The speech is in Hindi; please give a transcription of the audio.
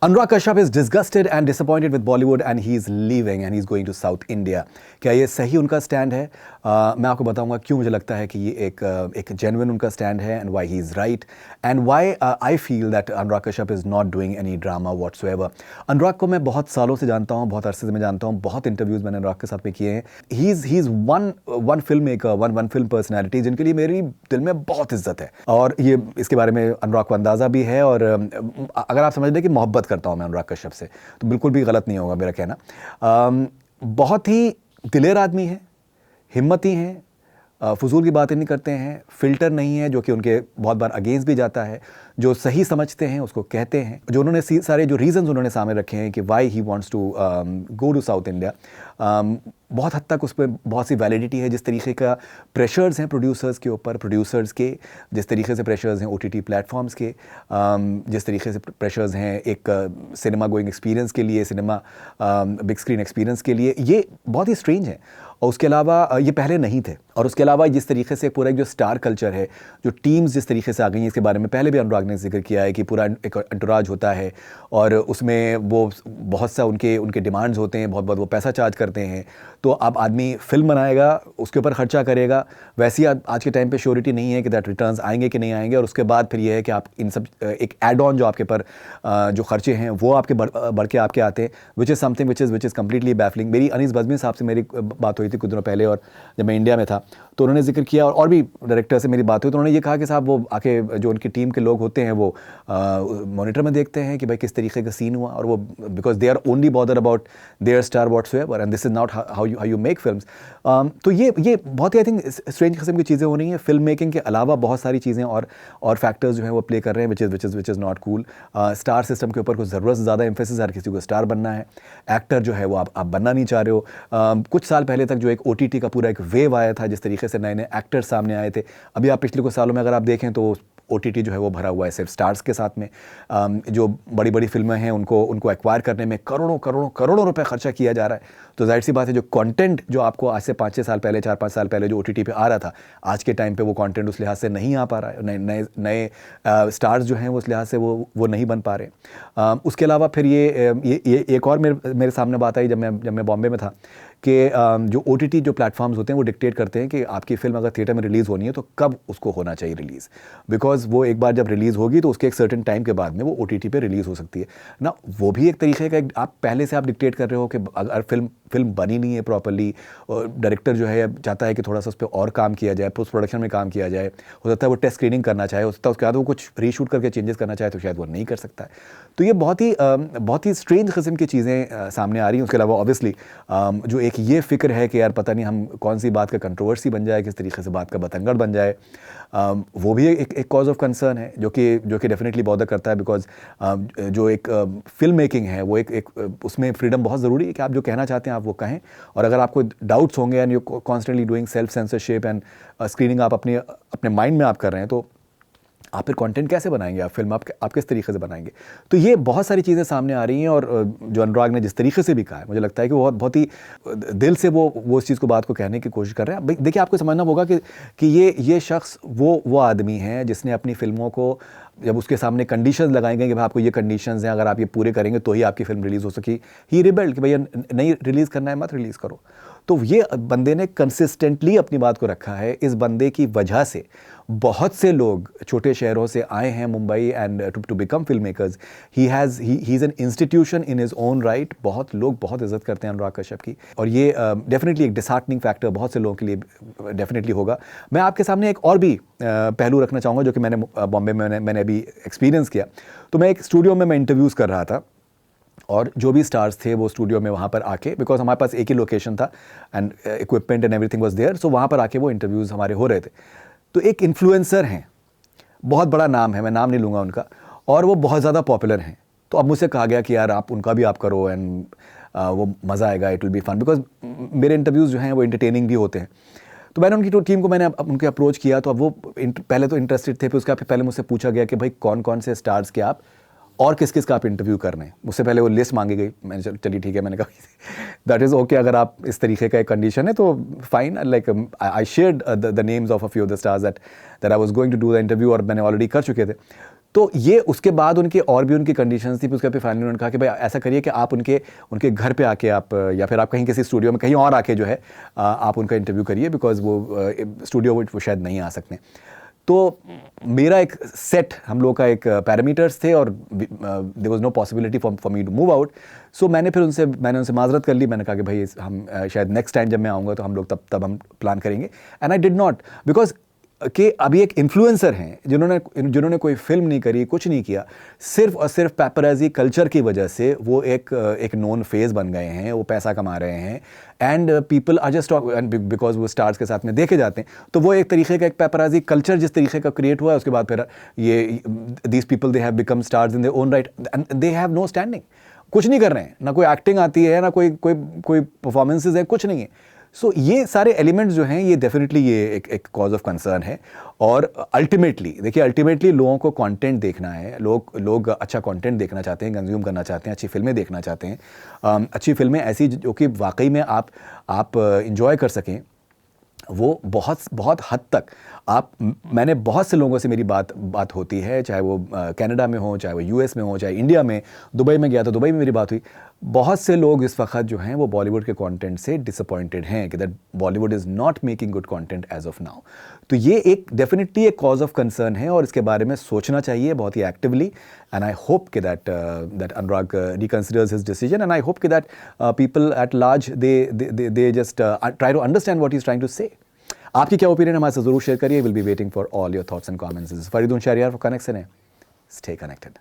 Anurag Kashyap is disgusted and disappointed with Bollywood and he is leaving and he is going to South India. क्या ये सही उनका स्टैंड है? मैं आपको बताऊंगा क्यों मुझे लगता है कि ये एक जेन्युइन उनका स्टैंड है and why he is right and why I feel that Anurag Kashyap is not doing any drama whatsoever. अनुराग को मैं बहुत सालों से जानता हूँ, बहुत अरसे से मैं जानता हूँ, बहुत इंटरव्यूज़ मैंने अनुराग के साथ में किए हैं. He is one filmmaker, one film personality जिनके लिए मेरी दिल में बहुत इज्जत है और ये इसके बारे में अनुराग को अंदाज़ा भी है. और अगर आप समझ लें कि मोहब्बत करता हूँ मैं अनुराग कश्यप से तो बिल्कुल भी गलत नहीं होगा मेरा कहना. बहुत ही दिलेर आदमी है, हिम्मती हैं, फजूल की बातें नहीं करते हैं, फ़िल्टर नहीं है जो कि उनके बहुत बार अगेंस्ट भी जाता है. जो सही समझते हैं उसको कहते हैं. जो उन्होंने सारे जो रीज़न्स उन्होंने सामने रखे हैं कि why he wants to go to south India, बहुत हद तक उस पर बहुत सी वैलिडिटी है. जिस तरीके का प्रेशर्स हैं प्रोड्यूसर्स के ऊपर, प्रोड्यूसर्स के जिस तरीके से प्रेशर्स हैं OTT प्लेटफॉर्म्स के, जिस तरीके से प्रेशर्स हैं एक सिनेमा गोइंग एक्सपीरियंस के लिए, सिनेमा बिग स्क्रीन एक्सपीरियंस के लिए, ये बहुत ही स्ट्रेंज है. और उसके अलावा ये पहले नहीं थे. और उसके अलावा जिस तरीके से पूरा एक जो स्टार कल्चर है, जो टीम्स जिस तरीके से आ गई हैं, इसके बारे में पहले भी अनुराग ने जिक्र किया है कि पूरा एक एंटोराज होता है और उसमें वो बहुत सा उनके डिमांड्स होते हैं, बहुत वो पैसा चार्ज करते हैं. तो अब आदमी फिल्म बनाएगा, उसके ऊपर खर्चा करेगा. वैसे ही आज के टाइम पे श्योरिटी नहीं है कि दैट रिटर्न्स आएंगे कि नहीं आएंगे. और उसके बाद फिर ये है कि आप इन सब एक एड ऑन जो आपके पर जो खर्चे हैं वो आपके बढ़ के आपके आते हैं, which is something which is completely baffling. मेरी अनीस बज़मी साहब से मेरी बात हुई थी कुछ दिनों पहले और जब मैं इंडिया में था तो उन्होंने जिक्र किया और भी डायरेक्टर से मेरी बात हुई तो उन्होंने ये कहा कि साहब वो आके जो उनकी टीम के लोग होते हैं वो मॉनिटर में देखते हैं कि भाई किस तरीके का सीन हुआ और वो because they are only bother about their star whatsoever and this is not how you make films. तो ये बहुत ही आई थिंक स्ट्रेंज किस्म की चीज़ें हो रही हैं. फिल्म मेकिंग के अलावा बहुत सारी चीज़ें और फैक्टर्स जो हैं वो प्ले कर रहे हैं which is not cool. Star system के ऊपर कुछ ज़रूरत से ज़्यादा एम्फेसिस हर किसी को स्टार बनना है. एक्टर जो है वो आप बनना नहीं चाह रहे हो. कुछ साल पहले तक जो एक OTT का पूरा एक वेव आया था, जिस तरीके से नए नए एक्टर्स सामने आए थे. अभी आप पिछले कुछ सालों में अगर आप देखें तो OTT जो है वो भरा हुआ है सिर्फ स्टार्स के साथ में. जो बड़ी बड़ी फिल्में हैं उनको एक्वायर करने में करोड़ों रुपए खर्चा किया जा रहा है. तो जाहिर सी बात है जो कंटेंट जो आपको आज से 5-6 साल पहले, 4-5 साल पहले जो OTT पे आ रहा था, आज के टाइम पे वो कंटेंट उस लिहाज से नहीं आ पा रहा है. नए स्टार्स जो हैं वो उस लिहाज से वो नहीं बन पा रहे. उसके अलावा फिर ये एक और मेरे सामने बात आई जब मैं बॉम्बे में था कि जो OTT जो प्लेटफॉर्म्स होते हैं वो डिक्टेट करते हैं कि आपकी फिल्म अगर थिएटर में रिलीज़ होनी है तो कब उसको होना चाहिए रिलीज़. बिकॉज वो एक बार जब रिलीज़ होगी तो उसके एक सर्टेन टाइम के बाद में वो OTT पे रिलीज़ हो सकती है ना. वो भी एक तरीके का आप पहले से आप डिक्टेट कर रहे हो कि अगर फिल्म बनी नहीं है प्रॉपर्ली, डायरेक्टर जो है चाहता है कि थोड़ा सा उस पर और काम किया जाए, पोस्ट प्रोडक्शन में काम किया जाए, हो सकता है वो टेस्ट स्क्रीनिंग करना चाहे, हो सकता है उसके बाद वो कुछ रीशूट करके चेंजेस करना चाहे तो शायद वो नहीं कर सकता है. तो ये बहुत ही स्ट्रेंज किस्म की चीज़ें सामने आ रही हैं. उसके अलावा ऑब्वियसली जो एक ये फ़िक्र है कि यार पता नहीं हम कौन सी बात का कंट्रोवर्सी बन जाए, किस तरीके से बात का बतंगड़ बन जाए, वो भी एक कॉज ऑफ कंसर्न है जो कि डेफिनेटली बॉदर करता है. बिकॉज जो एक फिल्म मेकिंग है वो एक उसमें फ्रीडम बहुत ज़रूरी है कि आप जो कहना चाहते हैं आप वो कहें. और अगर आपको डाउट्स होंगे and you constantly doing self censorship and screening आप अपने माइंड में आप कर रहे हैं तो आप फिर कंटेंट कैसे बनाएंगे, आप फिल्म आप किस तरीके से बनाएंगे. तो ये बहुत सारी चीज़ें सामने आ रही हैं. और जो अनुराग ने जिस तरीके से भी कहा है मुझे लगता है कि वो बहुत ही दिल से वो उस चीज़ को बात को कहने की कोशिश कर रहे हैं. देखिए आपको समझना होगा कि ये शख्स वो आदमी है जिसने अपनी फिल्मों को जब उसके सामने कंडीशंस लगाए गए कि भाई आपको ये कंडीशंस हैं, अगर आप ये पूरे करेंगे तो ही आपकी फिल्म रिलीज़ हो सकी, ही रिबेल्ड कि भैया नहीं रिलीज़ करना है मत रिलीज़ करो. तो ये बंदे ने कंसिस्टेंटली अपनी बात को रखा है. इस बंदे की वजह से बहुत से लोग छोटे शहरों से आए हैं Mumbai and to become film makers. He is an institution in his own right. बहुत लोग बहुत इज्जत करते हैं अनुराग कश्यप की और ये डेफिनेटली एक डिसहार्टनिंग फैक्टर बहुत से लोगों के लिए डेफिनेटली होगा. मैं आपके सामने एक और भी पहलू रखना चाहूँगा जो कि मैंने बॉम्बे में मैंने अभी एक्सपीरियंस किया. तो मैं एक स्टूडियो में मैं इंटरव्यूज़ कर रहा था और जो भी स्टार्स थे वो स्टूडियो में वहाँ पर आके, बिकॉज हमारे पास एक ही लोकेशन था and equipment and everything was there, so वहाँ पर आके वो इंटरव्यूज़ हमारे हो रहे थे. तो एक इन्फ्लुएंसर हैं, बहुत बड़ा नाम है, मैं नाम नहीं लूँगा उनका, और वो बहुत ज़्यादा पॉपुलर हैं. तो अब मुझसे कहा गया कि यार आप उनका भी आप करो एंड वो मज़ा आएगा, it will be fun. Because मेरे इंटरव्यूज़ जो हैं वो इंटरटेनिंग भी होते हैं. तो मैंने उनकी टीम को उनके अप्रोच किया. तो अब वो पहले तो इंटरेस्टेड थे, फिर उसके पहले मुझसे पूछा गया कि भाई कौन कौन से स्टार्स के आप और किस किस का आप इंटरव्यू कर रहे हैं. मुझसे पहले वो लिस्ट मांगी गई. मैंने चलिए ठीक है, मैंने कहा दैट इज़ ओके, अगर आप इस तरीके का एक कंडीशन है तो fine. Like I shared the names of a few of the stars that I was going to do the interview और मैंने ऑलरेडी कर चुके थे. तो ये उसके बाद उनके और भी उनकी कंडीशंस थी, फिर उसके बाद फाइनली उन्होंने कहा कि भाई ऐसा करिए कि आप उनके उनके घर पे आके आप, या फिर आप कहीं किसी स्टूडियो में कहीं और आके जो है आप उनका इंटरव्यू करिए, बिकॉज वो स्टूडियो वो शायद नहीं आ सकते। तो मेरा एक सेट, हम लोग का एक पैरामीटर्स थे और there was no possibility for me to move out. So मैंने उनसे माजरत कर ली, मैंने कहा कि भाई हम शायद नेक्स्ट टाइम जब मैं आऊँगा तो हम लोग तब हम प्लान करेंगे। And I did not, because कि अभी एक इन्फ्लुएंसर हैं जिन्होंने कोई फिल्म नहीं करी, कुछ नहीं किया, सिर्फ और सिर्फ पेपराजी कल्चर की वजह से वो एक नोन फेस बन गए हैं, वो पैसा कमा रहे हैं, and people are just because वो स्टार्स के साथ में देखे जाते हैं। तो वो एक तरीके का एक पेपराजी कल्चर जिस तरीके का क्रिएट हुआ है, उसके बाद फिर ये these people they have become stars in their own right and they have no standing, कुछ नहीं कर रहे हैं, ना कोई एक्टिंग आती है, ना कोई परफॉर्मेंसेज है, कुछ नहीं है। सो ये सारे एलिमेंट्स जो हैं ये डेफिनेटली ये एक कॉज ऑफ कंसर्न है। और अल्टीमेटली देखिए, अल्टीमेटली लोगों को कंटेंट देखना है, लोग अच्छा कंटेंट देखना चाहते हैं, कंज्यूम करना चाहते हैं, अच्छी फिल्में देखना चाहते हैं, अच्छी फिल्में ऐसी जो कि वाकई में आप इंजॉय कर सकें। वो बहुत हद तक मैंने बहुत से लोगों से मेरी बात होती है, चाहे वो कनाडा में हो, चाहे वो यूएस में हो, चाहे इंडिया में, दुबई में गया तो दुबई में मेरी बात हुई। बहुत से लोग इस वक्त जो हैं वो बॉलीवुड के कंटेंट से डिसअपॉइंटेड हैं कि that Bollywood is not making good content as of now. तो ये एक डेफिनेटली एक कॉज ऑफ कंसर्न है और इसके बारे में सोचना चाहिए बहुत ही एक्टिवली। एंड आई होप कि that Anurag reconsiders his decision, and I hope कि that people at large they just try to understand what he is trying to say. आपकी क्या ओपिनियन हमारे साथ जरूर शेयर करिए। Will be waiting for all your thoughts and comments. Faridun Shahriyar for connection है। Stay connected.